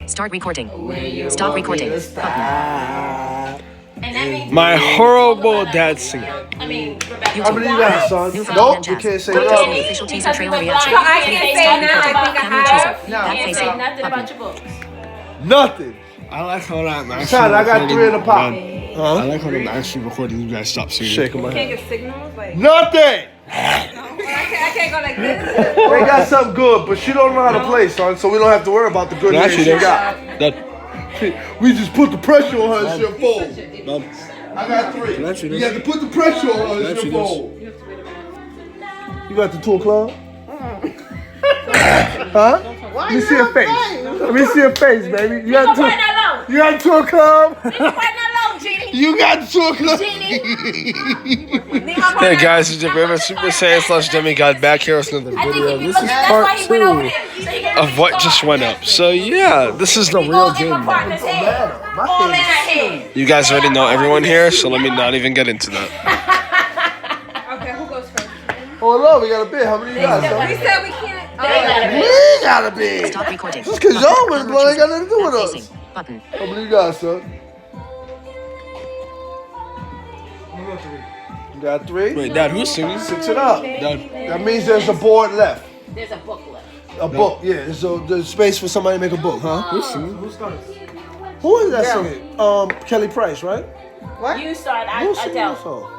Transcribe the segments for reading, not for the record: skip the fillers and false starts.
Start recording. Stop recording. My horrible dad singer. I mean, How many you got, son? Nope, you can't say no. Official teaser trailer reaction. I can't say nothing. I think I have. No. I can't say nothing about your books. Nothing. I like how I'm actually Son, I got 3 in the pot. I like how I'm actually recording. You guys stop singing. Shaking my Can't head. get signals? Like, Nothing. I can't go like this. They got something good, but she don't know how to play, son, so we don't have to worry about the good No, things she she does. got. We just put the pressure on her and she'll fold. I got 3. That she You does. have to put the pressure on her That and she she'll does. fold. You got the 2 o'clock? Huh? Let me see her face. Let me see her face, baby. You got 2. Quiet that low. You got 2 o'clock? Quiet that low, Genie. You got 2 o'clock. Hey guys, it's your favorite Super Saiyan / Demigod back here with another I think video. if you This look is at that's why part he went over 2 there. So he can of what just went up. So yeah, this is the He real goes in my game. partner's head. All in her head. You guys already know everyone here, so let me not even get into that. Okay, who goes first? Hold on, we got a bid. How many you got, We son? said we can't. We got a bid. Stop recording. Just because y'all was blood ain't got nothing to do with us. Facing. Button. How many you got, son? You got 3? Wait, Dad, who's singing? 6 it up. Dad. That means there's a board left. There's a book left. A book, yeah. So there's space for somebody to make a book, huh? Who's singing? Who is that singing? Kelly Price, right? You start, Who's singing Adele. that song?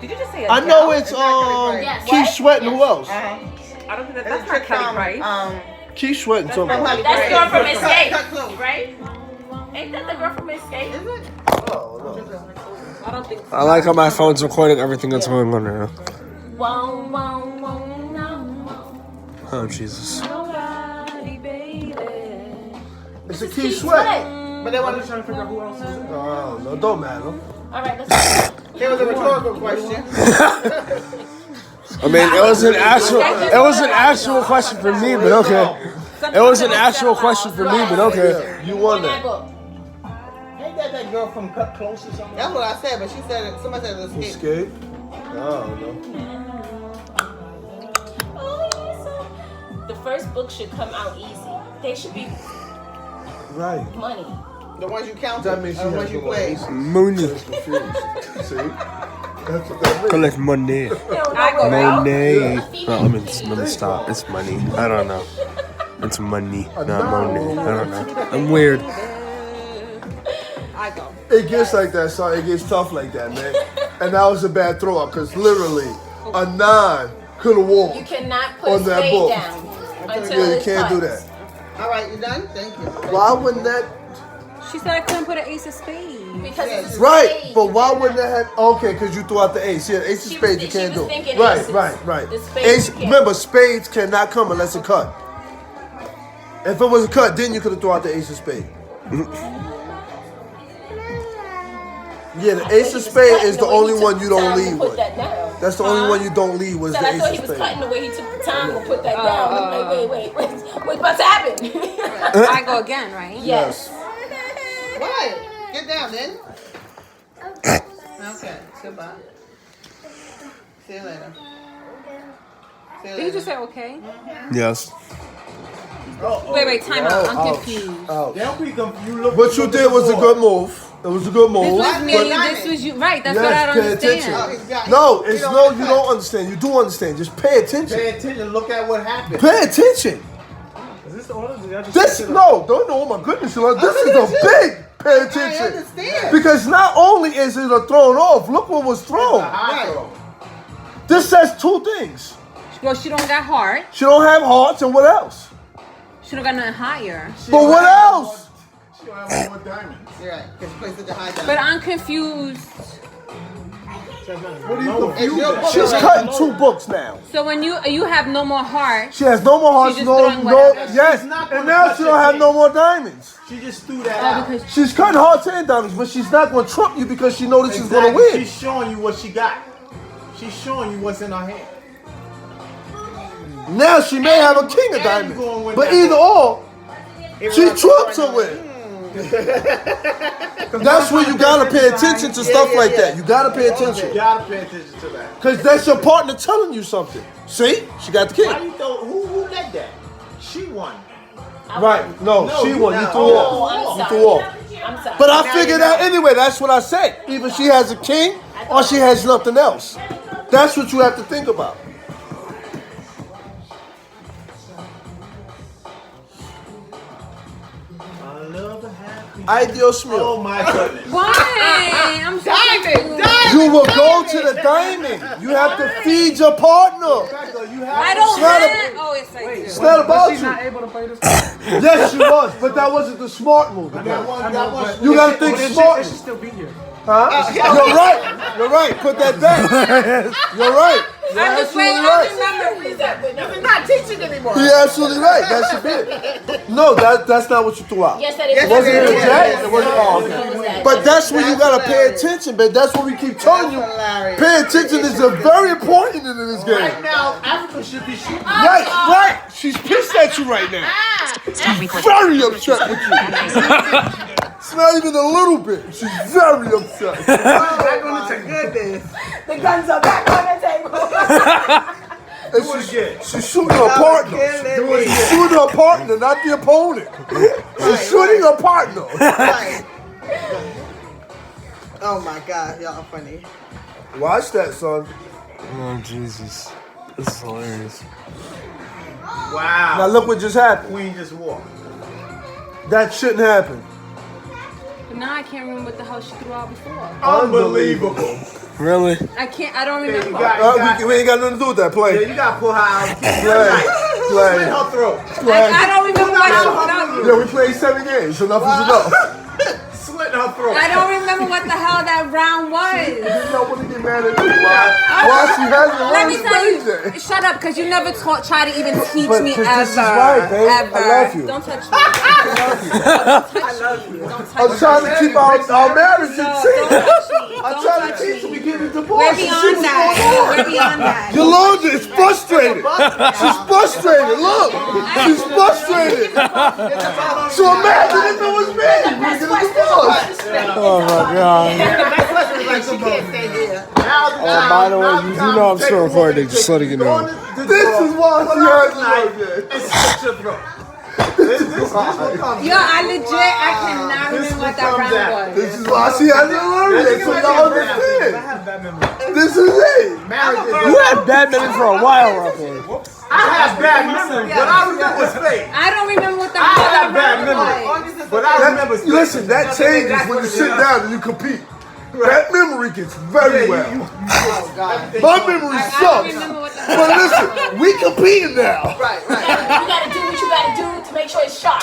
Did you just say I know it's Yes. Keith Sweat and who else? I don't think that's not Kelly Price. Keith Sweat and somebody. That's the girl from Escape, right? Ain't that the girl from Escape? I don't think so. I like how my phone's recording everything that's going on right now. Whoa, whoa, whoa, no. Oh Jesus. Nobody, baby. It's a Keith Sweat. But they wanted to try to figure out who else is in there. Oh, no, don't matter. All right, let's go. It was a rhetorical question. I mean, it was an actual question for me, but okay. It was an actual question for me, but okay. You won That that. book. Ain't that girl from Cut Close or something? That's what I said, but she said somebody said escape. Escape? I don't know. The first book should come out easy. They should be Right. money. The ones you counted, That means she or the has ones you no more played. aces. Money. Confused. See? That's what that means. Collect money. I go right. Money. No, let me stop. It's money. I don't know. It's money, not money. I don't know. I'm weird. I go. It gets like that, son. It gets tough like that, man. And that was a bad throw up because literally a 9 could have You walked. cannot put On a that spade book. down until Yeah, you it's can't do cut. that. All right, you done? Thank you. Why wouldn't that? She said I couldn't put an ace of spades. Because it's a Right, spade. but why wouldn't that have? Okay, because you threw out the ace. Yeah, ace of She spades was- you she can't was do. thinking Right, aces. right. The spades Ace. you can't. Remember, spades cannot come unless it cut. If it was a cut, then you could have thrown out the ace of spades. Yeah, the ace of spades is the only one you don't lead Put with. that down. That's the only one you don't lead was So the I ace thought of he was spades. cutting the way he took the time to put that down. I'm like, wait, what's about to happen? I go again, right? Yes. What? Get down then. Okay, goodbye. See you later. See you Did you later. just say okay? Yes. Wait, time out. I'm ouch, confused. ouch. Don't be confused. Look, What you did was a good move. It was a good move. This was What? me, But- this was you. Right, that's what I Yes, don't pay understand. attention. Oh, he's got- No, he it's don't no, wanna you cut. don't understand. You do understand. Just pay attention. Pay attention. Look at what happened. Pay attention. Is this the order? Did I just This set it up? no, don't know. Oh my goodness, Lord, this is a big pay attention. understand. Because not only is it a thrown off, look what was thrown. High throw. This says 2 things. Well, she don't got heart. She don't have hearts, and what else? She don't got nothing higher. She But don't what have else? She don't have more diamonds. You're right, because you placed such a high down. But I'm confused. What are you It's your book. She's cutting 2 books now. So when you have no more heart, She has no more hearts, She's just no, throwing no, whatever. yes, She's not and gonna now touch she your don't have cake. no more diamonds. She just threw that out. because She's cutting hearts and diamonds, but she's not going to trump you because she knows that she's going to Exactly. win. She's showing you what she got. She's showing you what's in her hand. Now she may have a king of And diamonds, you going with but that either or, It she was trumps right her now. with. That's where you gotta pay attention to stuff like that. You gotta pay You attention. gotta pay attention to that. Because that's your partner telling you something. See? She got the Why king. you throw? Who led that? She won. Right. No, she won. You threw Oh, off. I'm You sorry. threw off. I'm sorry. But I figured out anyway. That's what I said. Either she has a king or she has nothing else. That's what you have to think about. I love a happy. Ideal Smith. Oh my goodness. Why? I'm so confused. You will go to the diamond. You have to feed your partner. I don't It's not a- have. Oh, it's like It's not about She's you. not able to play this. Yes, she was, but that wasn't the smart move. That was You gotta think smart. It should still be here. Huh? You're right. You're right. Put that back. You're right. You're I'm just waiting. absolutely I right. remember. You're not teaching anymore. You're absolutely right. That should be it. No, that's not what you threw out. Yes, that is. Yes, Wasn't it a is. jack? It wasn't. Oh, What okay. was that? But that's when you That's gotta pay hilarious. attention, man. That's what we keep telling you. That's hilarious. Pay attention is a very important in this game. right now. Africa should be shooting. Right, right. She's pissed at you right now. Stop recording. Very upset with you. It's not even a little bit. She's very upset. Oh my goodness. The guns are back on the table. And she's shooting her partner. killing me. She's shooting her partner, not the opponent. She's shooting her partner. Right. Oh my God, y'all are funny. Watch that, son. Oh Jesus, this is hilarious. Wow. Now look what just happened. Queen just walked. That shouldn't happen. But now I can't remember what the hell she threw out before. Unbelievable. Really? I don't Yeah, remember. We ain't got nothing to do with that. Play. you got to pull her out. Play. Slit her throat. I don't remember what she threw out. Yeah, we played 7 games. Enough is enough. Slit her throat. I don't remember what the hell that round was. You don't want to get mad at me. Why she hasn't Let me learned tell you, Thursday? shut up, because you never try to even teach But me 'cause ever. this is right, babe. I Ever. love you. Don't touch me. I love you. Don't touch I'm me. trying to keep our marriage in No, sync. don't touch me. I'm Don't trying to touch teach her me. we get a We're divorce. beyond that. We're beyond that. Yolanda is frustrated. She's frustrated. Look, she's frustrated. So imagine if it was me. We get a divorce. Oh my God. She can't stay here. Oh, by the way, you know I'm still recording. Just letting you know. This is why she hasn't learned And slit your throat. This will come. Yo, I cannot remember what that round was. This is why she hasn't learned it. So y'all understand. This is it. Marriage is You had bad minutes for a while, roughly. I have bad memory, but I remember space. I don't remember what the I hell have that bad round memory, was. but I remember space. Listen, that changes when you sit down and you compete. That memory gets very well. My memory I don't sucks. remember what the But listen, we competing now. Right, right. You gotta do what you gotta do to make sure it's sharp.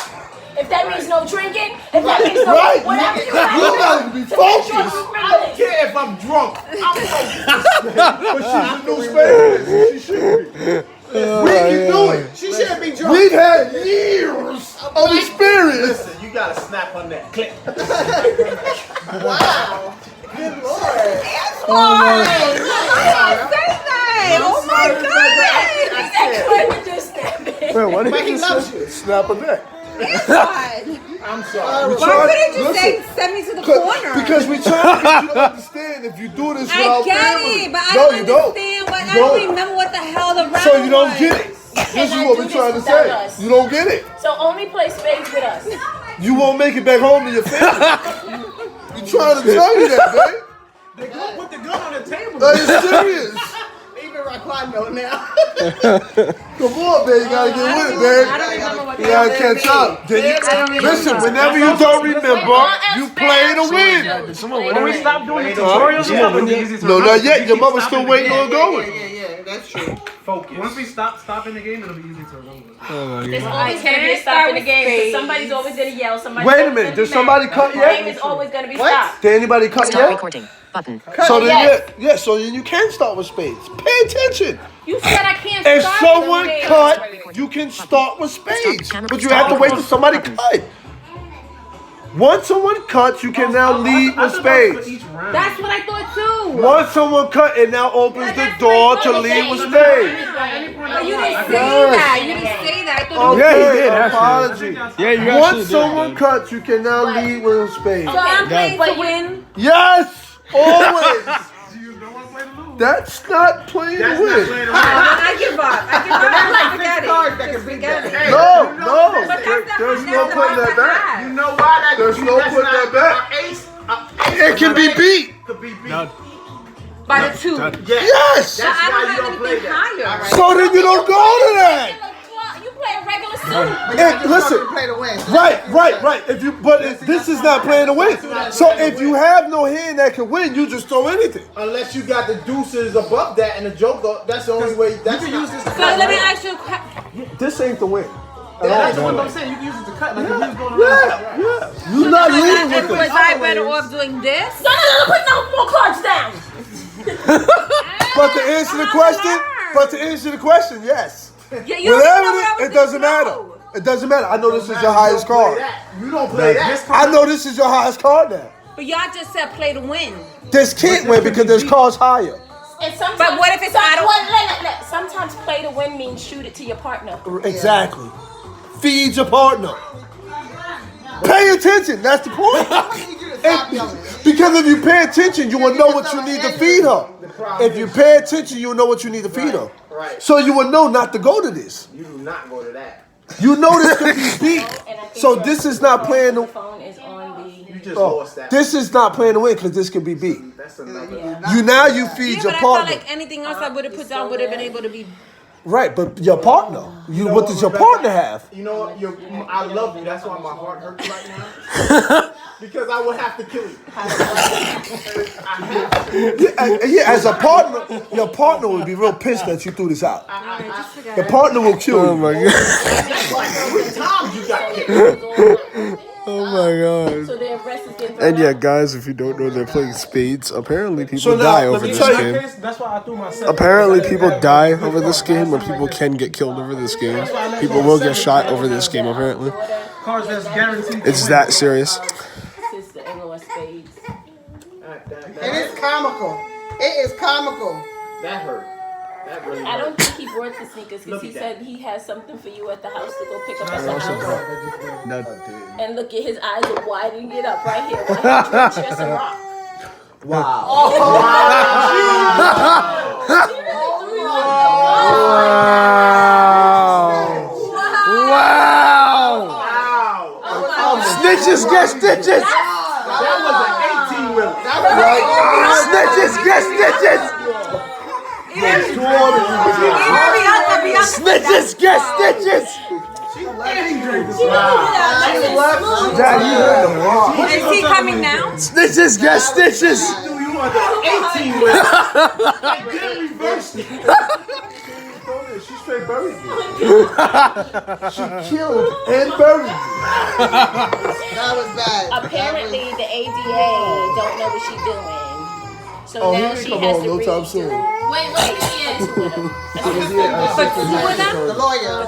If that means no drinking, if that means no Right. whatever you You gotta gotta do be to make sure focused. you I don't really. care if I'm drunk. I'm focused. But she's a new space. She should be. We can do it. She shouldn't be drunk. We've had years of experience. Listen, you gotta snap on that click. Wow. Good Lord. Oh my God! Man, what did But he you loves say? Snap a neck. I'm sorry. Why couldn't you say send me to the corner? Because we trying to get you to understand if you do this I without get family. it, but I No, don't you don't. understand what. I You don't don't. remember what the hell the round So you don't was. get it. This is cannot what do we're this trying to without say. us. You don't get it. So only play spades with us. You won't make it back home to your family. You trying to tell you that, babe? They gonna put the gun on the table. Are you serious? Even Raquan know now. Come on, babe. You gotta get with it, I babe. don't remember what You the gotta hell catch up. Then you, listen, whenever you don't remember, you play to win. When we stop doing the tutorials, yeah, when the easy No, not yet. Your mother's still waiting on Yeah, going. that's true. Focus. Once we stop in the game, it'll be easy to remember. There's I always gonna be can't a stop in the start game. with 'Cause spades. somebody's always gonna yell. Somebody's Wait a always minute. gonna Did be somebody mad. cut The game yet? is always gonna be What? stopped. Did anybody cut Stop yet? recording. Button. So then, Yes. so then you can start with spades. Pay attention. You said I can't If start someone with cut, you can start with spades, but you have to wait till somebody cut. Once someone cuts, you can now lead with spades. That's what I thought too. Once someone cut, it now opens the door to lead with spades. But you didn't say that. You didn't say that. I thought Yeah, you he did, actually. Apology. Yeah, you actually Once did. someone cuts, you can now lead with spades. So I'm playing But to you- win. Yes, always. You don't want to play to lose. That's not playing to That's not win. playing to Oh, win. then I give up. I give up. Like, forget cards that it. can Just beat forget that. it. No. But that's There's the no that's putting the that back. half. You know why that? There's no that's putting not- that back. An ace It can be beat. could be beat. Done. By the 2. Done. Yeah. Yes. So That's I why don't you have don't play anything that. higher. So then you don't go to that. You play a regular suit. And listen, Play to win. right. If you, this is not playing to win. So if you have no hand that can win, you just throw anything. Unless you got the deuces above that and the joker, that's the only way. That's You can use this to So cut. let me ask you a question. This ain't the win. That's what I'm saying. You can use it to cut. Like if he was going around. Yeah. You're not leading with Was this. I better off doing this? No, put no more cards down. But to answer the question, yes. Yeah, you With don't know what I evidence, was it doesn't gonna matter. throw. It doesn't matter. I know this is your highest card. You don't play that. I know this is your highest card now. But y'all just said play to win. This can't win because there's cards higher. And sometimes, But what if it's I don't- Sometimes play to win means shoot it to your partner. Exactly. Feed your partner. Pay attention. That's the point. Because if you pay attention, you will know what you need to feed her. If you pay attention, you'll know what you need to feed her. Right. So you will know not to go to this. You do not go to that. You know this could be beat. And I think So your this is not playing The to. phone is on the. You just lost that. This is not playing to win because this could be beat. That's another. You feed Yeah, your but I partner. felt like anything else I would have put down would have been able to be. Right, but your partner. What does your partner have? You know what? I love you. That's why my heart hurts right now. Because I would have to kill you. Yeah, as a partner, your partner would be real pissed that you threw this out. Just forget The it. partner will kill you. my god. How many times you got killed? Oh my god. So the rest is getting And yeah, guys, if you don't know, they're playing spades. Apparently, people So now, die let over me this tell you- game. That's why I threw myself. Apparently, people die over this game, or people can get killed over this game. People will get shot over this game, apparently. Cards that's guaranteed. It's that serious. This is the Illinois spades. And it's comical. It is comical. That hurt. That really I hurt. don't think he brought the sneakers because Look he at said he has something for you at the house to go pick up at the house. No. And look at his eyes are widening it up right here while he drinks Chess and Rock. Wow! Snitches get stitches! That was an 18 wheeler. Snitches get stitches! Snitches get stitches! Dad, you heard them wrong. Is he coming now? Snitches get stitches! Threw you under an 18 wheeler. And then reversed it. She straight buried me. She killed and buried me. That was bad. Apparently, the ADA don't know what she's doing. So Oh, he now ain't she come has on to no read. time soon. But two of them? The lawyer.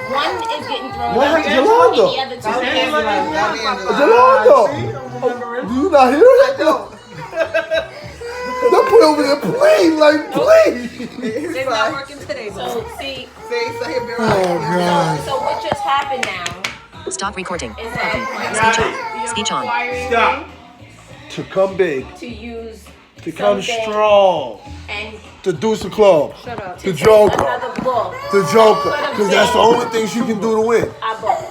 One is getting thrown What out. happened to Yolanda? And the other two are Yolanda, do you not hear it? Don't put over there, please, like, please. It's not working today, So, though. see, See, so he'll be Oh, right. God. so what just happened now Stop recording. is Button. that Speech on. you're Speech on. requiring To come big, to use to come something strong, and to do some club, Shut up. the Joker, another book. the Joker, because that's the only thing she can do to win. I bought.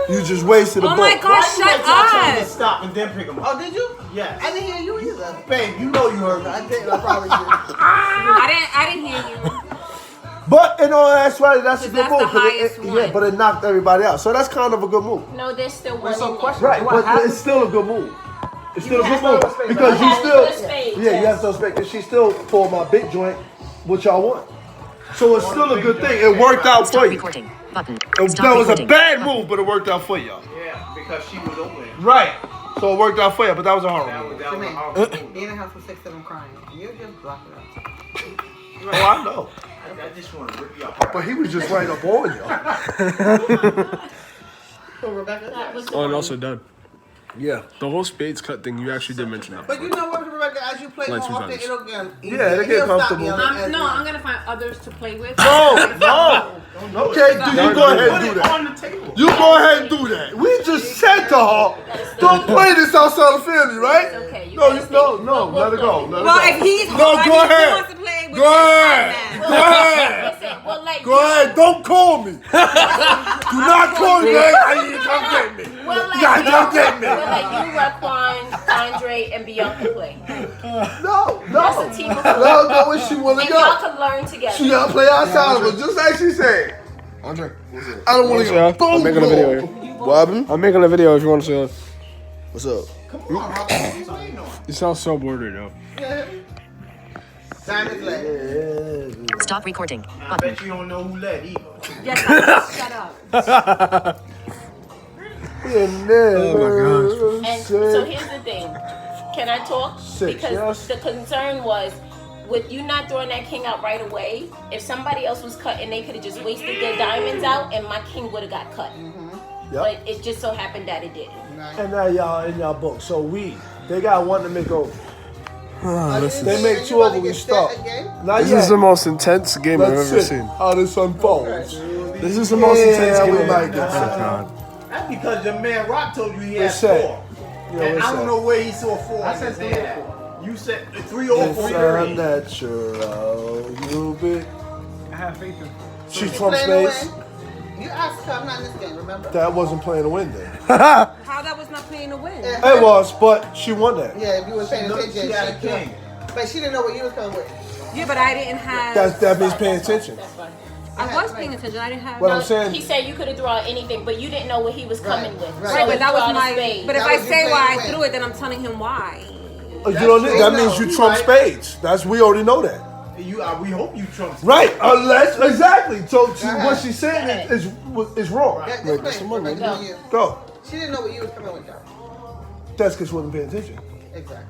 You just wasted a Oh my book. gosh, shut up! Stop and then pick them up. Oh, did you? Yes. I didn't hear you either. Babe, you know you heard me. I did. I probably did. I didn't hear you. But in all actuality, that's a good That's move. the 'cause highest yeah, one. but it knocked everybody out. So that's kind of a good move. No, there's still one. So in question. Right, What but happened? it's still a good move. It's still a have good move those spades. because You you have still, those spades, yeah, you yes. have those spades. And she still pulled my big joint, which y'all want. So it's still a good thing. It worked out for Stop you. recording. Button. That Stop was a recording. bad move, but it worked out for y'all. Yeah, because she was open. Right. So it worked out for you, but that was a hard That move. was a hard move. Be in the house with 6 of them crying. You just block it out. Oh, I know. I just want to rip you apart. But he was just right up on y'all. So Rebecca. That was the Oh, and one. also done. Yeah. The whole spades cut thing, you actually did mention that. But you know what, Rebecca? As you play more Lights often, was it'll get easier. Yeah, it'll get He'll stop comfortable. yelling as No, well. I'm gonna find others to play with. No. Okay, you go ahead and do Put it that. on the table. You go ahead and do that. We just said to her, Don't play this outside of family, right? It's okay. You No, gotta you, stay- no, We'll let it play. go. Let it Well, go. if he's No, hard, go he ahead. wants to play with Go ahead. this Go ahead. Listen, we'll let Go ahead. Don't call me. Do not call me. You come get me. We'll let You gotta come get me. We'll let you, Raquan, Andre, and Bianca play. No. That's a team of four. No, where she wanna And y'all go. can learn together. She gotta play outside of her, just like she said. Andre, what's up? I don't wanna What's get up? I'm making a video here. What happened? I'm making a video if you want to see it. What's up? You sound so bored right now. Time is late. Stop recording. I Button. bet you don't know who led either. Yes, shut up. Oh And so here's the thing. Can I talk? Six, Because yes. the concern was with you not throwing that king out right away, if somebody else was cutting, they could have just wasted their diamonds out and my king would have got cut. But it just so happened that it didn't. And now y'all in y'all book. So they got one to make over. They make two over, we stop. Not This yet. is the most intense game I've Let's ever see seen. how this unfolds. This is the most intense game we I've might ever get seen. That's because your man Rock told you he had It's sad. 4. Yeah, And it's I don't sad. know where he saw 4. I said 3 or 4. You said 3 or 4. It's unnatural. You bit. I have faith in. She's from Playing to space. win. You asked her, I'm not in this game, remember? That wasn't playing to win then. How that was not playing to win? It was, but she won that. Yeah, if you were paying attention, She had a she king. but she didn't know what you was coming with. Yeah, but I didn't have. That means paying attention. That's fine. I was paying attention. I didn't have. What I'm He saying, said you could have thrown out anything, but you didn't know what he was coming with. right. Right, So but that you was threw out a my. spade. But if That I was you say playing why to I win. threw it, then I'm telling him why. you don't need, that true. means you You trump right. spades. That's we already know that. We hope you trump. Right, unless exactly. So Uh-huh. what she's saying is wrong. That, Wait, that's someone playing. ready? You. Go. She didn't know what you was coming with, though. That's because she wasn't paying attention. Exactly.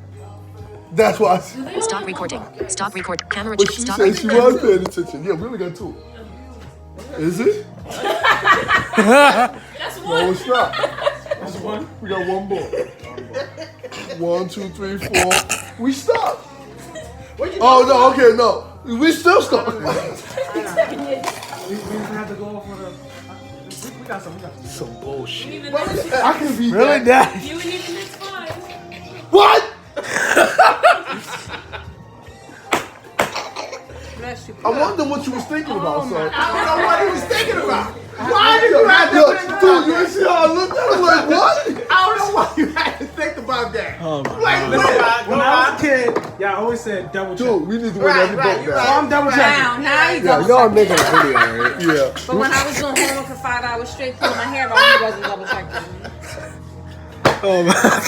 That's why. Stop recording. Stop record. Camera. But she Stop said she recording. was paying attention. Yeah, we only got 2. Is it? That's No, one. it's not. We got 1 more. 1, 2, 3, 4. We stopped. Oh no, okay, no. We still stopped. We have to go off with a. We got some. Some bullshit. What was she? I can be Really, that. Dad? You and even it's fine. What? Bless you. I wonder what you was thinking about, son. I don't know what he was thinking about. Why did you have Yo, to dude, you ain't see how I looked at him like, what? I don't know why you had to think about that. Oh my Like, God. When I was a kid, y'all always said double check. Dude, we need to win Right, every right, book you're now. So I'm double checking. Now you Yeah, double y'all checking. making a video, right? Yeah. But when I was doing homework for 5 hours straight, pulling my hair out, he wasn't double checking. Oh my God.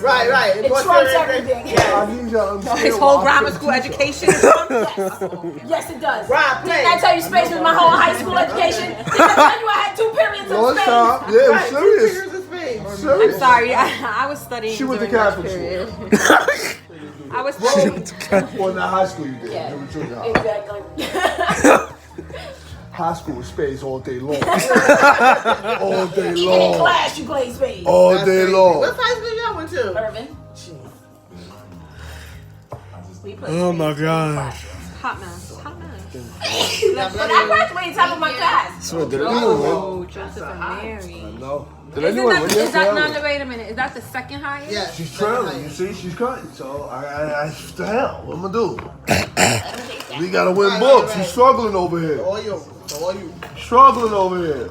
Right, right. It trumps everything. I need y'all to understand His why whole I grammar couldn't school teach her. education is Yes, it does. Right, Didn't I tell you space was my whole high school education? Didn't I tell you I had 2 periods No, on it's space? not. Yeah, Right, it's 2 serious. fingers of spades. Serious. I'm sorry, I was studying. She went to during that Catholic period. school. I was studying. Well, in high school you did. Yeah. You were junior high. Exactly. High school was spades all day long. All day Even in long. class, you play spades. All That's day crazy. long. What high school y'all went to? Irvin. We play Oh my gosh. Hot mess. Hot mess. But I graduated top of my class. So did anyone win? Oh, Joseph and Mary. No. Did Isn't anyone that, win is yet? that, no, wait a minute. Is that the second highest? Yeah. She's trailing. You see, she's cutting. So the hell, what am I do? We gotta win Right, books. right, She's right. struggling over here. All you. All you. Struggling over here.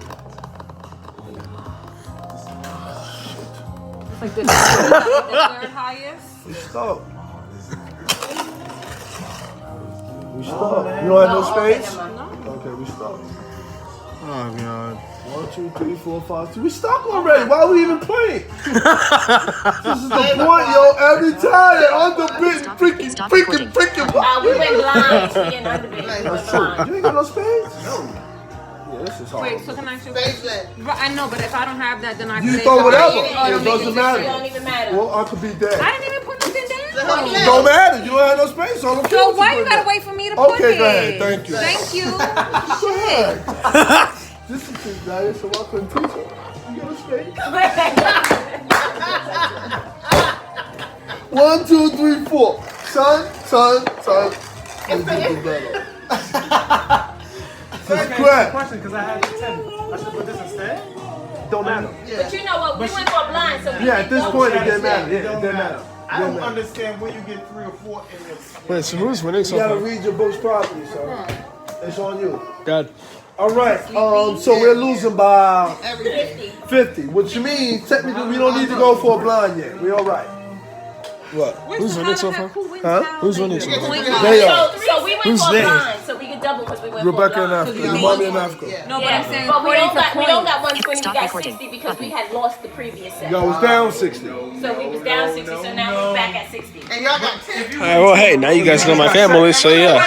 It's like the third highest. We stuck. We stuck. You don't have no spades? Okay, we stuck. Oh God. 1, 2, 3, 4, 5, 6. We stuck already. Why are we even playing? This is the point, yo. Every time they underbid, freaking. We went blind. We didn't underbid. We went blind. You ain't got no spades? No. Yeah, this is hard. Wait, so can I ask you? Spades led. Right, I know, but if I don't have that, then I You say throw the whatever. highest. Oh, It don't doesn't It matter. don't even matter. Well, I could be dead. I didn't even put nothing down. Yeah. Don't matter. You don't have no space, so I don't care. So what why you you put gotta in. wait for me to put Okay, it? go ahead. Thank you. Thank you. Go ahead. This is his diet, so I couldn't teach her. You got a space? 1, 2, 3, 4. Son. You do better. Okay, Crap. question, because I had 10. I should put this instead? don't matter. But you know what? We went for a blind, so we Yeah, at this don't point, it check. didn't matter. Yeah, it didn't matter. I don't understand where you get 3 or 4 in your. Wait, so who's winning You so gotta far? read your books properly, so it's on you. God. All right, so we're losing by 50. 50, which means technically we don't need to go for a blind yet. We all right. What? Who's winning so far? Huh? Who's winning so far? They are. So we went Who's for a they? blind, so we could double because we went Rebecca for a and blind. Africa. Your mommy in Africa. No, but I'm saying But we according don't to got points. 120. Stop we got recording. 60 because we had lost the previous set. Y'all was down 60. So we was down 60. So now we're back at 60. And y'all got 10. Well, hey, now you guys know my family, so yeah.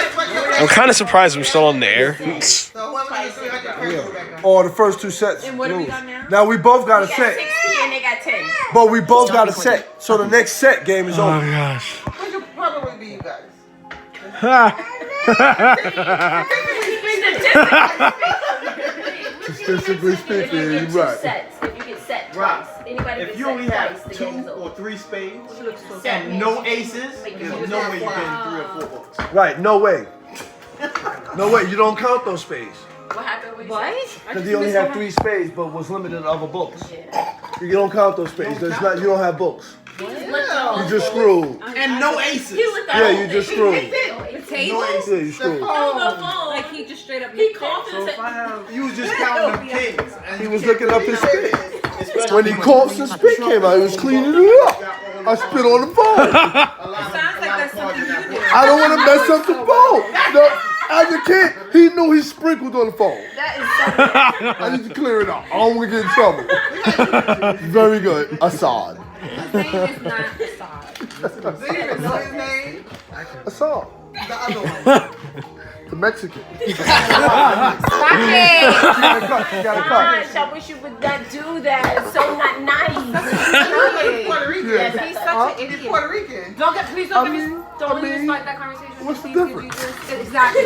I'm kind of surprised I'm still on the air. So whoever gets 300 first, Rebecca. Or the first 2 sets. And what do we lose. got now? Now we both got a We got set, 60 and they got 10. but we both Stop got a recording. set. So the next set game is over. gosh. What's your probably be, you guys? Statistically speaking, you're Two right. sets. If you get set Right. twice. Anybody If gets you set only twice, have the 2 game is or over. 3 spades Set and means- no aces, Like, there's no way you're getting 3 or 4 books. Right, no way. No way, you don't count those spades. What happened? What? Because he only had 3 spades, but was limited to other books. You don't count those spades. There's not. You don't have books. You just screwed. And no aces. Yeah, you just screwed. The table? Yeah, you screwed. Like he just straight up He nicked called it? and said, You was just counting them kings. And He was looking up his spit. Especially When he caught some spit came out, he was cleaning it up. I spit on the phone. Sounds like that's something you do. I don't want to mess up the phone. No, as a kid, he knew he sprinkled on the phone. That is so I need to clear it up. I don't want to get in trouble. Very good. Assad. His name is not Assad. Do you even know his name? Assad. The other one. The Mexican. Stop it! You gotta cut. gosh, I wish you would not do that. It's so not nice. He's Puerto Rican. Yeah. He's such an He's idiot. Puerto Rican. Don't get, please don't I get mean- me, don't I let me mean, start that conversation. what's the Please, could difference? you just- Exactly.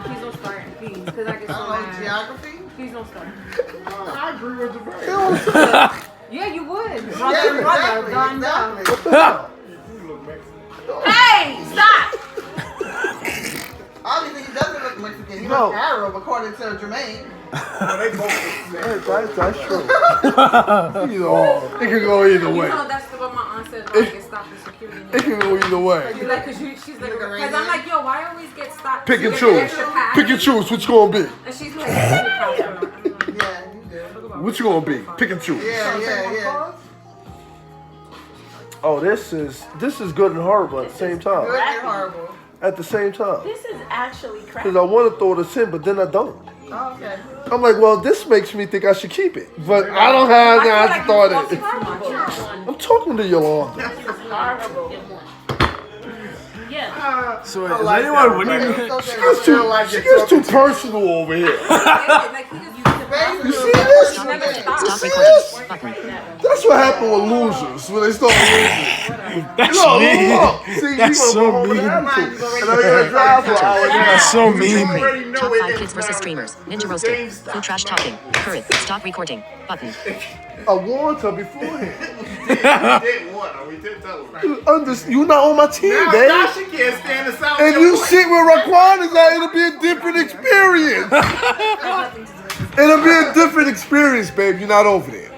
Please don't start, please, because I get I so don't know mad. geography. Please don't start. I agree with the verse. Yeah, you would. Yeah, Brother, exactly. done, done. Exactly. Hey, stop! Obviously, he doesn't look Mexican. He No. looks Arab, according to Jermaine. They both That's true. Either or. It can go either You way. know that's what my aunt said. Like, get stopped at security. It can go either way. She's like, she's like, because I'm like, yo, why always get stopped? Pick and Get choose. extra pass. Pick and choose. What you gonna be? And she's like, extra pass. Yeah, you do. What you gonna be? Pick and choose. Yeah, yeah. Oh, this is good and horrible at the same Good time. and horrible. At the same time. This is actually crap. Because I want to throw this in, but then I don't. Oh, okay. I'm like, well, this makes me think I should keep it. But I don't have the I feel thought like it. you're talking too much. I'm talking to Yolanda. Horrible. Yeah. So is anyone winning? She gets too personal over here. Like, he just You see this? never You stops. Stop see recording. this? Button. That's what happened with losers when they start losing. That's Look, mean. look. See, That's you so gonna go home with mean. an attitude. And I'm gonna drive for an hour and a half. That's so mean. Top 5 kids versus streamers. Ninja roasted. Who trash talking? Current. Stop recording. Button. I warned her beforehand. We did one. We did tell him. You're not on my team, Now babe. Dasha can't stand the sound. And you sit where Raquan is at, it'll be a different experience. It'll be a different experience, babe. You're not over there.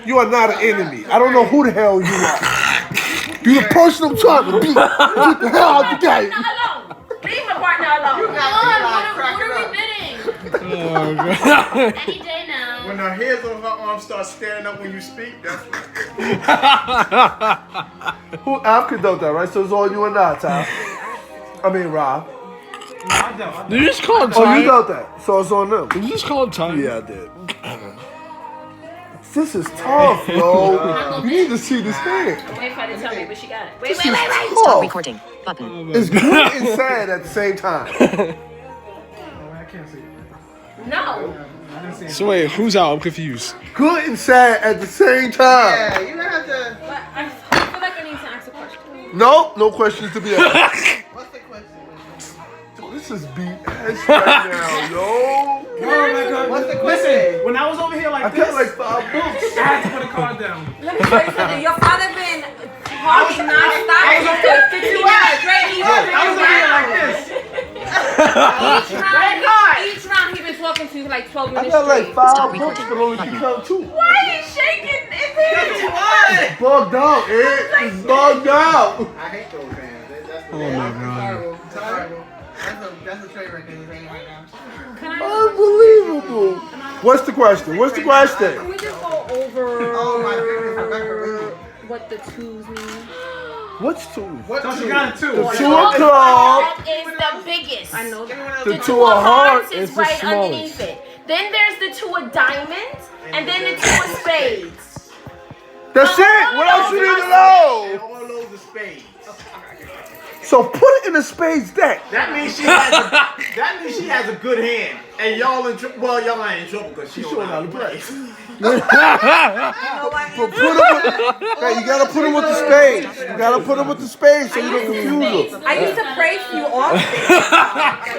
You are not an enemy. I don't know who the hell you are. You're the person I'm trying to beat. Get the hell out the game. Alone. Leave my partner alone. What are we bidding? Any day now. When her hairs on her arm start standing up when you speak, that's what. Who I've condoned that, right? So it's all you and I, Ty. I mean, Rob. Did you just call him Oh, you Ty? doubt that. So it's on them. Did you just call him Ty? Yeah, I did. This is tough, bro. You need to see this hand. Wait for her to tell me what she got. This is Stop tough. recording. Button. It's good and sad at the same time. I can't see it. No. I didn't see it. So wait, who's out? I'm confused. Good and sad at the same time. Yeah, you gonna have to. But I feel like I need to ask a question. No, no questions to be asked. What's the question? This is BS right now, yo. What's the question? Listen, when I was over here like I this, got like 5 books. I had to put a card down. Let me tell you something. Your father been talking nonstop for 50 minutes, right? I was over here like this. Each round he been talking to you for like 12 I minutes got like straight. 5 Stop books, recording. but only can count 2. Why are you shaking? It's bugged out, It's bugged out. I hate those fans. That's the Oh my god. Terrible. Terrible. That's a trade right there. He's saying right now. Unbelievable. What's the question? What's the question? Can we just go over Oh my goodness, Rebecca, really? what the twos mean? What's 2? Don't you got it too? The 2 of clubs. That is the biggest. I know that. The The 2 of hearts is is the right smallest. underneath it. Then there's the 2 of diamonds, and then the 2 of spades. That's it. What else you need to know? all of those are spades. So put it in the spades deck. That means she has a good hand. And y'all in trouble. Well, y'all ain't in trouble because she don't know how to play. But put him with, hey, you gotta put him with the spades. You gotta put him with the spades so you don't confuse them. I used to pray for you often.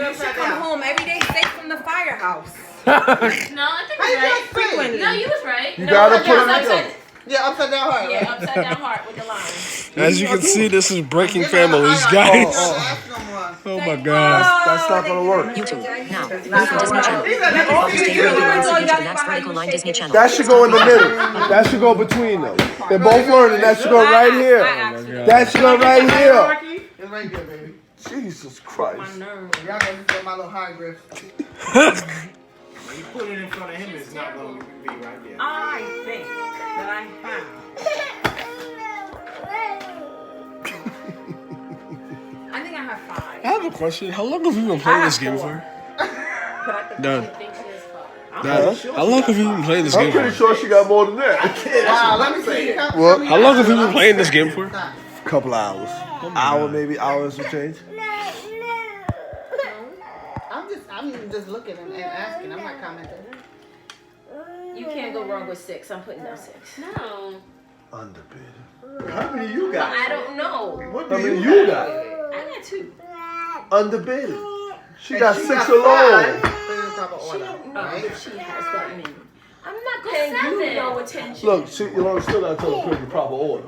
You should come home every day safe from the firehouse. No, I think How you you're right. just say? No, you was right. You No, gotta look, put him upside- together. Yeah, upside down heart. Yeah, upside down heart with the line. As you can see, this is breaking families, I guys. oh. Oh my god. That's not gonna work. YouTube. Now. Move to Disney Channel. Focus stay here and listen to the next vertical line Disney Channel. That should go in the middle. That should go between them. They're both learning. That should go right here. That should go right here. It's right there, baby. Jesus Christ. Y'all gotta get my little high grip. When you put it in front of him, it's not going to be right there. I think that I have. I think I have 5. I have a question. How long have you been playing this game for? Done. Dad, how long have you been playing this I'm game pretty for? sure she got more than that. Wow, let me see. What? How long have you been playing this game for? Couple hours. Hour, maybe hours and change. I'm just looking and asking. I'm not commenting. You can't go wrong with 6. I'm putting down 6. No. Underbid. How many you got? I don't know. What How do many you you got? I got 2. Underbid. She got 6 got alone. Put it in proper She order. don't know Right? if she has that many. I'm not paying you no attention. Look, you still gotta tell her to put it in proper order.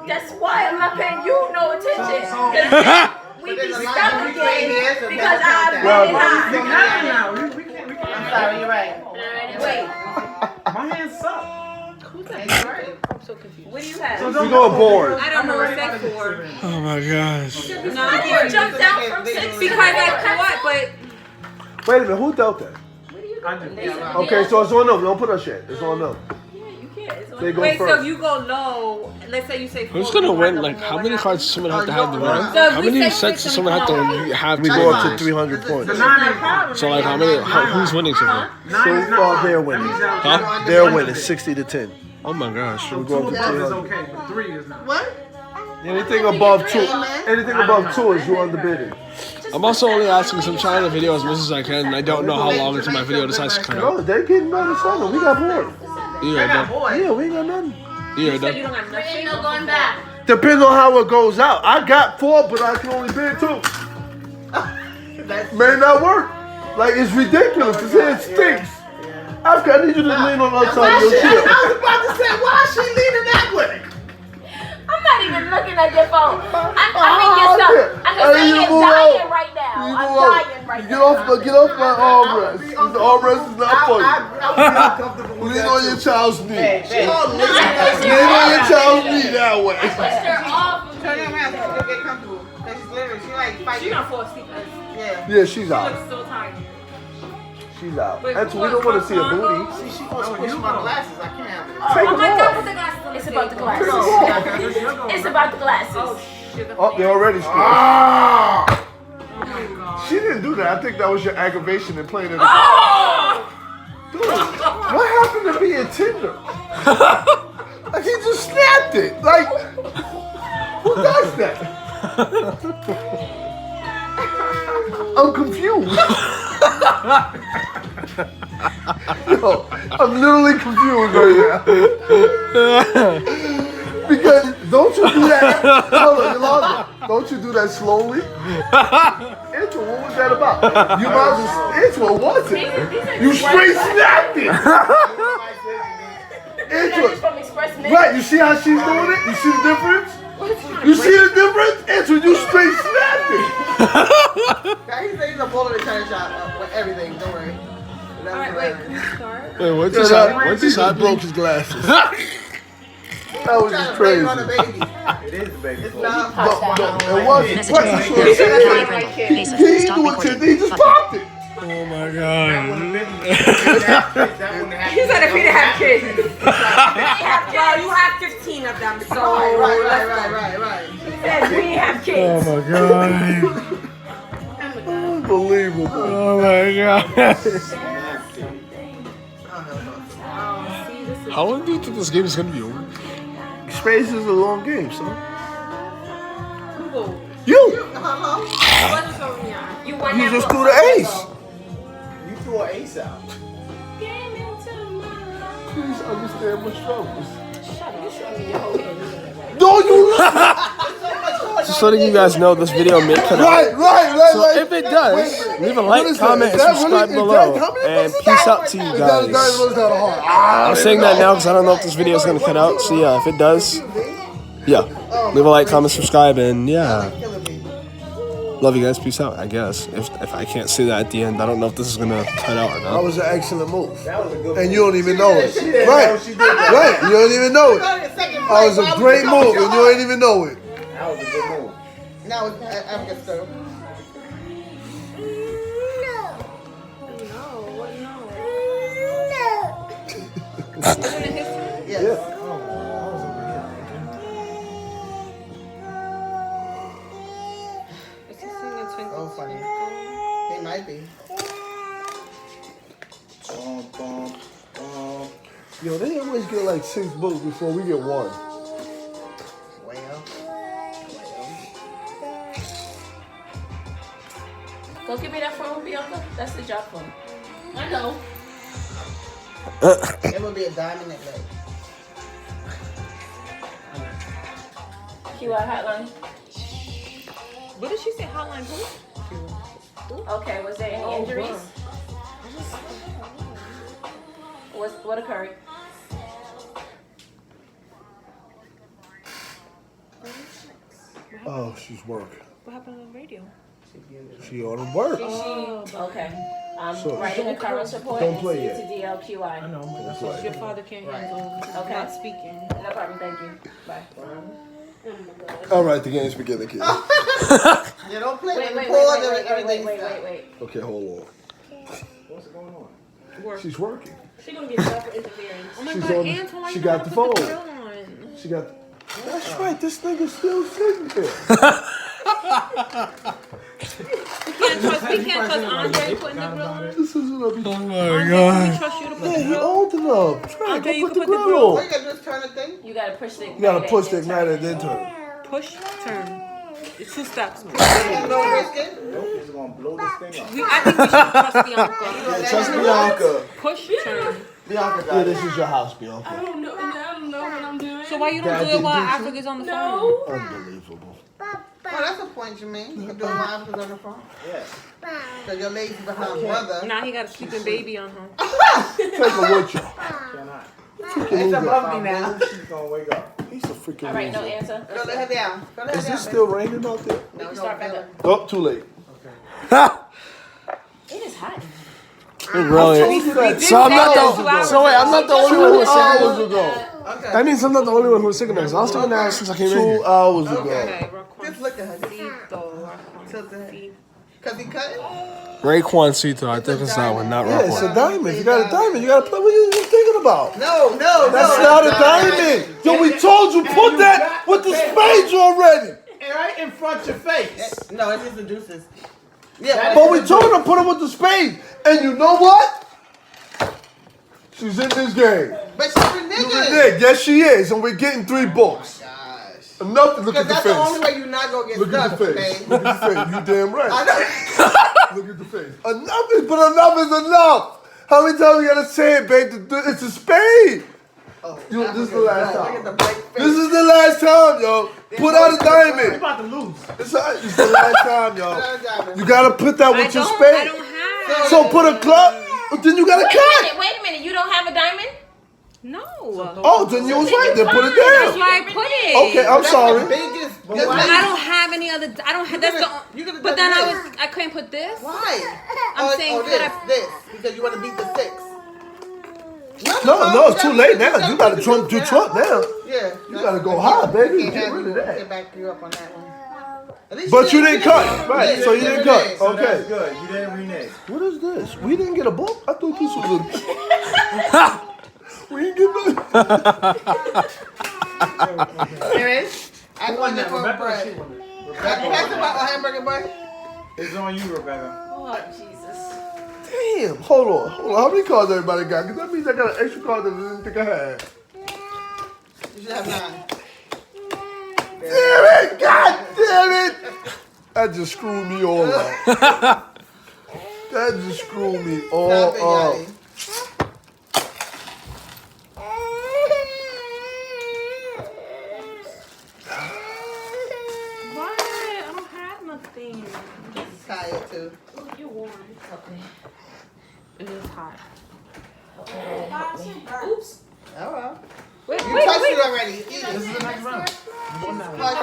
That's why I'm not paying you no attention. We be There's a lot stuck of again right here, so because that's I've not been that. high. We can't. I'm sorry, you're right. Wait, My hands suck. You're right. what do you have? We going board. I don't know what's that for. Oh my gosh. How do you jump down from 6? Because I what? But Wait a minute, who dealt that? I do. Okay, so it's on them. Don't put us yet. It's on them. They go wait, so first. if you go low, let's say you say 4. Who's gonna win? Like, how many cards does someone have to have to win? So How we many say sets six does and someone have to we have We to go up to win? 300 points. So like, how many? Who's winning so far? So far, they're winning. Huh? They're winning 60 to 10. Oh my gosh. We go up to 2 is 300. okay, but 3 is not. What? Anything above 2, anything above 2 is you underbidding. I'm also only asking some China video as much as I can, and I don't know how long until my video decides to come out. No, they're getting better something. We got bored. Yeah, done. Yeah, we ain't got nothing. Yeah, You done. don't have nothing. Ain't no going back. Depends on how it goes out. I got 4, but I can only bid 2. May not work. Like, it's ridiculous. This head stinks. Africa, I need you to lean on the other side of your chair. I was about to say, why is she leaning that way? I'm not even looking at your phone. I mean, your stuff. I can see you're dying right now. I'm dying right now. Get off my armrest. The armrest is not for you. I would be uncomfortable with Lean that. on your child's knee. Hey, Lean on your child's knee that way. Pushed her off of Turn me. your around so you get comfortable. Cause she's literally, she like fighting. She gonna fall asleep. Yeah. Yeah, she's out. Looks so tired. She's out. Wait, And we don't want to see a booty. See, she wants to push my glasses. I can't have it. Take Oh them my God, off. put the glasses on. It's about the table. glasses. It's about the glasses. Oh, sugar. Oh, they're already scared. Ah! Oh my God. She didn't do that. I think that was your aggravation in playing it. Oh! Dude, what happened to being Tinder? Like, he just snapped it. Like, who does that? I'm confused. Yo, I'm literally confused right now. Because don't you do that? Hold on, Yolanda. Don't you do that slowly? Angela, what was that about? You might as well, Angela, what was it? You straight snapped it. That's Angela, from Express Mint. right, you see how she's doing it? You see the difference? You see the difference? Angela, you straight snapped it. He's a bullet in China shop with everything. Don't worry. All right, wait. Can we start? Wait, what's Yeah, this? that- What's he this? just broke his glasses. That was just crazy. On a baby. It is the baby. It's not. No, it wasn't. Message Pressure from switch. Message He Mesa. ain't Stop doing recording. shit. He just Button. popped it. Oh my That god. wouldn't He said if he didn't have kids. Well, you have 15 of them, so Right. he said we have Oh kids. my god. Unbelievable. Oh my god. How long do you think this game is gonna be over? Space is a long game, son. Google. You What is over here? You won you that just book. threw the ace. You threw an ace out. Please understand my struggles. Shut up. You showed me your whole head. No, you Just letting you guys know this video may cut out. right. So if it does, leave a like, comment, and subscribe below. And peace out to you guys. I'm saying that now because I don't know if this video is gonna cut out. So yeah, if it does, yeah, leave a like, comment, subscribe, and yeah. Love you guys. Peace out. I guess if I can't say that at the end, I don't know if this is gonna cut out or That not. was an excellent move. That was a good And you don't even know it. She didn't Right. know she did that. Right. You don't even know it. That was a great move and you ain't even know it. That was a good move. Now it's African stuff. Yes. Oh, funny. He might be. Yo, they always get like 6 books before we get 1. Well. Go give me that phone, Bianca. That's the job phone. I know. It would be a diamond necklace. QI hotline. What did she say? Hotline who? Okay, was there any injuries? What occurred? Oh, she's working. What happened on the radio? She ought to work. Okay. So- Writing a current report Don't and play send yet. it to DLQI. I know, but that's Right. Your father can't handle because he's Okay. not speaking. No problem, thank you. Bye. All right, the game's beginning, kids. You don't play Wait, with the wait, pause wait, and everything. wait. Okay, hold on. What's going on? Work. She's working. She gonna get stuff for interference. Oh my She's God, on- Anton, why she you got not the put phone. grill on? She got. That's right. This nigga's still sitting here. We can't trust Andre putting the grill on. This isn't a. Oh my Andre, can god. we trust you to put Yeah, the he grill? old enough. Try Okay, to you put can the put the grill grill. All on. you gotta do is turn the thing. You gotta push the. You gotta push the igniter and then turn. Push, turn. It's 2 steps. No risking. Nope, it's gonna blow this thing up. I think we should trust Bianca. Trust Bianca. Push, turn. Bianca Yeah, got this is your house, Bianca. I don't know what I'm doing. So why you Dad don't do it didn't while teach you? Africa's on the phone? Unbelievable. Oh, that's a point, Jermaine. You can do mine because on the phone. Yes. Because you're lazy behind brother. Now he got a sleeping baby on her. Take a with you. Cannot. It's above me now. She's gonna wake up. He's a freaking All right, no loser. answer. Go let her down. Go let her Is down. this still raining out there? We can start back up. Oh, too late. It is hot. It really. So I'm not the. So wait, I'm not the only one who was sick. Hours ago. Okay. That means I'm not the only one who was sick of this. I was taking that since I came in 2 here. hours ago. Okay, Just look at her. Tilt her head. Because he cut it? Raequancito, I think it's that one, not Yeah, it's a Raekwon. diamond. If you got a diamond, you gotta play. What are you thinking about? No. That's not a diamond. Yo, we told you put that with the spades already. Right in front of your face. No, it's just the deuces. Yeah, But we told her to put it with the spade. And you know what? She's in this game. but she's You ridiculous. reneged. Yes, she is. And we're getting 3 books. Gosh. Enough to look Because at the that's the only face. way you're not going to get Look at stuck, the face. babe. Look at the face. You damn I right. know. Look at the face. Enough is enough. How many times you gotta say it, babe? It's a spade. Oh, This is the last Look at the time. blank face. This is the last time, yo. Put out a You're diamond. about to lose. It's the last time, yo. Put out a diamond. You gotta put that with your I spade. don't have. So put a club, but then you gotta cut. Wait a minute. You don't have a diamond? No. Oh, then you was right. Then put it That's down. why I put it. Okay, I'm sorry. Biggest. I don't have any other. I don't have. That's the. You could have But done then this. I couldn't put this. Why? I'm saying this, could I- this because you want to beat the 6. No, it's too late now. You gotta do Trump now. Yeah. You gotta go high, baby. Can't Get have rid you. of that. Can't back you up on that one. At least But you didn't cut, right? So you didn't cut. So that's Okay. good. You didn't renege. What is this? We didn't get a book. I thought this was a. We didn't get nothing. There is. I want that for Rebecca, bread. she wanted it. Pass about a hamburger boy. It's on you, Rebecca. Oh, Jesus. Damn. Hold on. How many cards everybody got? Because that means I got an extra card that I didn't think I had. You should have 9. Damn it! God damn it! That just screwed me all up. That just screwed me all Stop it, up. Yachty. What? I don't have nothing. He's tired too. You're warm. Okay. It is hot. Oops. Oh well. Wait, You wait, touched wait. it already. Eat it. This is the next round. Touch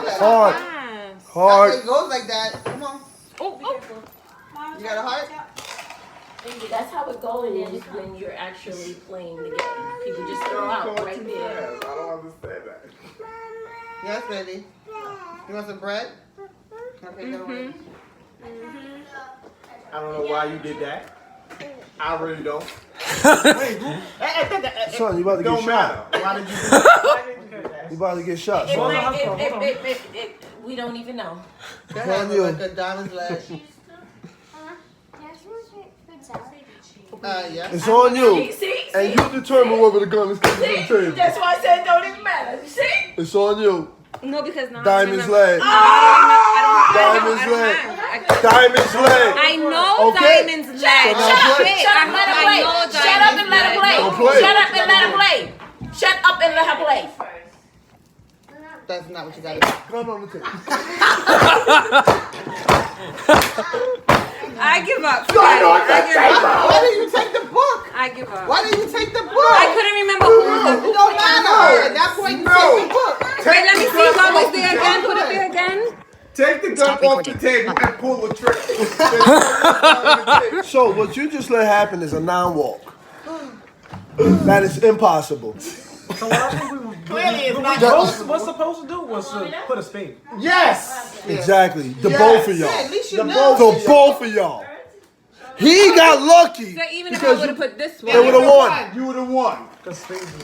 that. Hard. Yes. Hard. It goes like that. Come on. Oh. You got a heart? That's how it goes when you're actually playing the game. People just throw out right there. I don't understand that. Yes, baby. You want some bread? Okay, go away. I don't know why you did that. I really don't. Son, you about to get Don't shot. matter. Why did you do that? You about to get shot, It son. might, we don't even know. Go on ahead, you. with the diamond leg. Yeah. It's on you. See? And you determine whether the gun is coming from the table. That's why I said it don't even matter. You see? It's on you. No, because now Diamond's I leg. don't Diamond's have. leg. Diamond's leg. I know Okay. Diamond's leg. So now play. Shut up, let her play. Shut up and let her play. Don't play. Shut up and let her play. Shut up and let her play. That's not what you got to do. Gun on the table. I give up. Why did you take the book? I give up. Why did you take the book? I couldn't remember who was It don't matter. At that point, you take the book. Wait, let me see. What was there again? Put it there again. Take the gun Stop off the recording. table and pull the trigger. So what you just let happen is a non-walk. That is impossible. So what I think we Clearly it's not what's supposed to do was to put a spade. Yes. Exactly. The Yes. both of Yeah, y'all. at least you The know. The both of y'all. He got lucky. So even if I because would have put this it would one, have won. You would have won. Because spades is